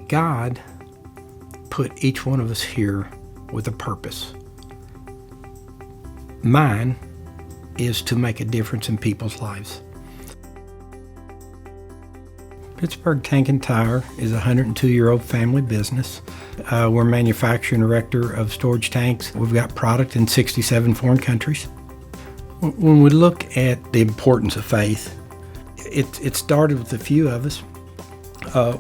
God put each one of us here with a purpose. Mine is to make a difference in people's lives. Pittsburg Tank and Tire is a 102-year-old family business. We're manufacturer and director of storage tanks. We've got product in 67 foreign countries. When we look at the importance of faith, it started with a few of us.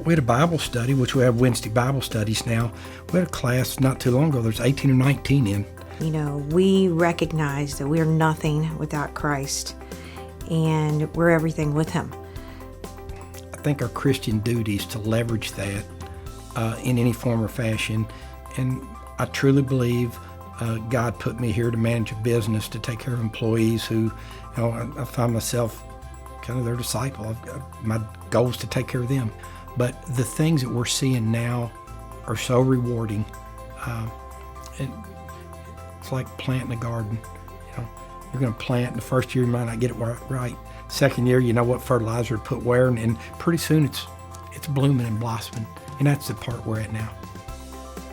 We had a Bible study, which we have Wednesday Bible studies now. We had a class not too long ago. There's 18 or 19 in. You know, we recognize that we're nothing without Christ, and we're everything with Him. I think our Christian duty is to leverage that in any form or fashion. And I truly believe God put me here to manage a business, to take care of employees who, I find myself kind of their disciple. My goal is to take care of them. But the things that we're seeing now are so rewarding. It's like planting a garden. You're going to plant, and the first year you might not get it right. Second year, you know what fertilizer to put where, and pretty soon it's blooming and blossoming. And that's the part we're at now.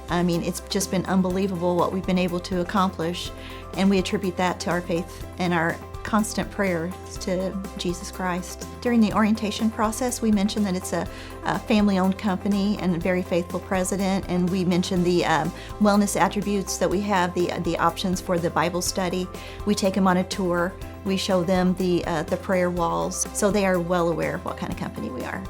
I mean, it's just been unbelievable what we've been able to accomplish, and we attribute that to our faith and our constant prayers to Jesus Christ. During the orientation process, we mentioned that it's a family-owned company and a very faithful president, and we mentioned the wellness attributes that we have, the options for the Bible study. We take them on a tour. We show them the prayer walls, so they are well aware of what kind of company we are.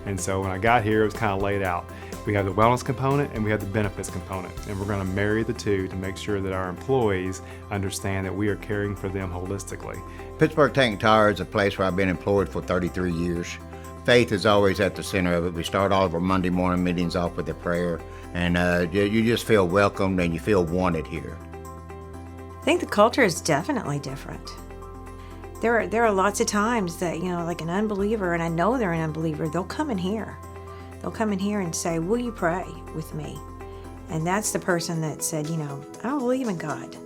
And so when I got here, it was kind of laid out. We have the wellness component and we have the benefits component, and we're going to marry the two to make sure that our employees understand that we are caring for them holistically. Pittsburg Tank and Tire is a place where I've been employed for 33 years. Faith is always at the center of it. We start all of our Monday morning meetings off with a prayer, and you just feel welcomed and you feel wanted here. I think the culture is definitely different. There are lots of times that, like an unbeliever, and I know they're an unbeliever, they'll come in here. They'll come in here and say, "Will you pray with me?" And that's the person that said, I don't believe in God.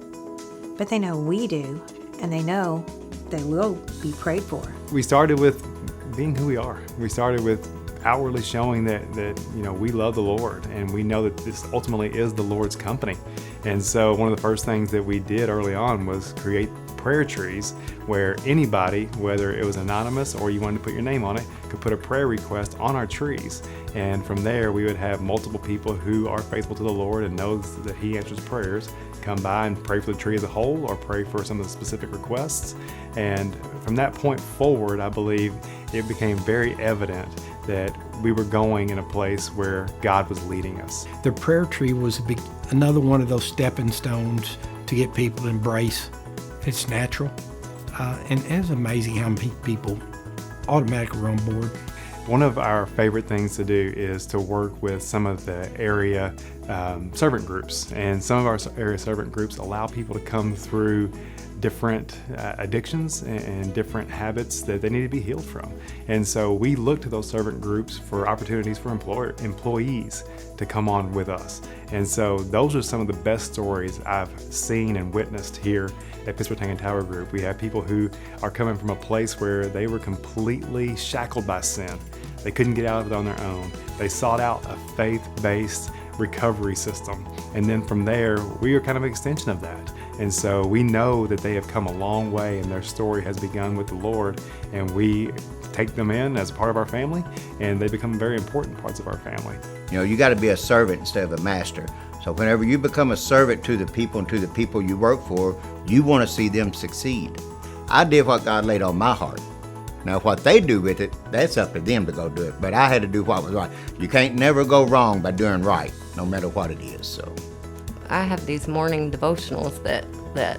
But they know we do, and they know they will be prayed for. We started with being who we are. We started with outwardly showing that we love the Lord, and we know that this ultimately is the Lord's company. And so one of the first things that we did early on was create prayer trees where anybody, whether it was anonymous or you wanted to put your name on it, could put a prayer request on our trees. And from there, we would have multiple people who are faithful to the Lord and knows that He answers prayers come by and pray for the tree as a whole or pray for some of the specific requests. And from that point forward, I believe it became very evident that we were going in a place where God was leading us. The prayer tree was another one of those stepping stones to get people to embrace. It's natural, and it's amazing how many people automatically are on board. One of our favorite things to do is to work with some of the area servant groups, and some of our area servant groups allow people to come through different addictions and different habits that they need to be healed from. And so we look to those servant groups for opportunities for employees to come on with us. And so those are some of the best stories I've seen and witnessed here at Pittsburg Tank and Tire Group. We have people who are coming from a place where they were completely shackled by sin. They couldn't get out of it on their own. They sought out a faith-based recovery system. And then from there, we are kind of an extension of that. And so we know that they have come a long way and their story has begun with the Lord, and we take them in as a part of our family, and they become very important parts of our family. You got to be a servant instead of a master. So whenever you become a servant to the people and to the people you work for, you want to see them succeed. I did what God laid on my heart. Now what they do with it, that's up to them to go do it. But I had to do what was right. You can't never go wrong by doing right, no matter what it is. So I have these morning devotionals that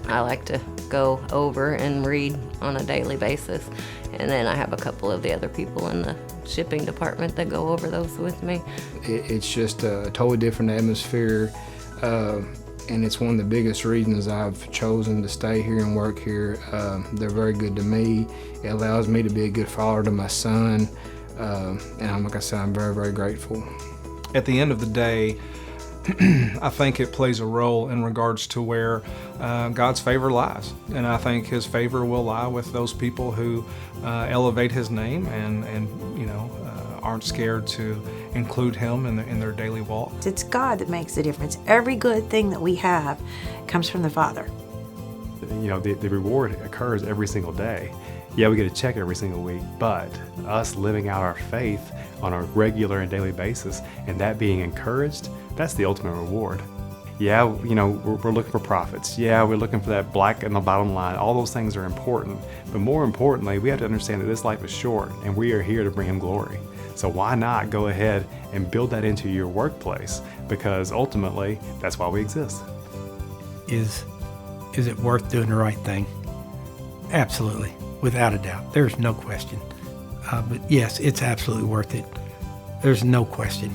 I like to go over and read on a daily basis. And then I have a couple of the other people in the shipping department that go over those with me. It's just a totally different atmosphere, and it's one of the biggest reasons I've chosen to stay here and work here. They're very good to me. It allows me to be a good father to my son, and like I said, I'm very, very grateful. At the end of the day, I think it plays a role in regards to where God's favor lies. And I think His favor will lie with those people who elevate His name and aren't scared to include Him in their daily walk. It's God that makes the difference. Every good thing that we have comes from the Father. You know, the reward occurs every single day. Yeah, we get a check every single week, but us living out our faith on a regular and daily basis and that being encouraged, that's the ultimate reward. Yeah, you know, we're looking for profits. Yeah, we're looking for that black in the bottom line. All those things are important. But more importantly, we have to understand that this life is short and we are here to bring Him glory. So why not go ahead and build that into your workplace? Because ultimately, that's why we exist. Is it worth doing the right thing? Absolutely, without a doubt. There's no question. But yes, it's absolutely worth it. There's no question.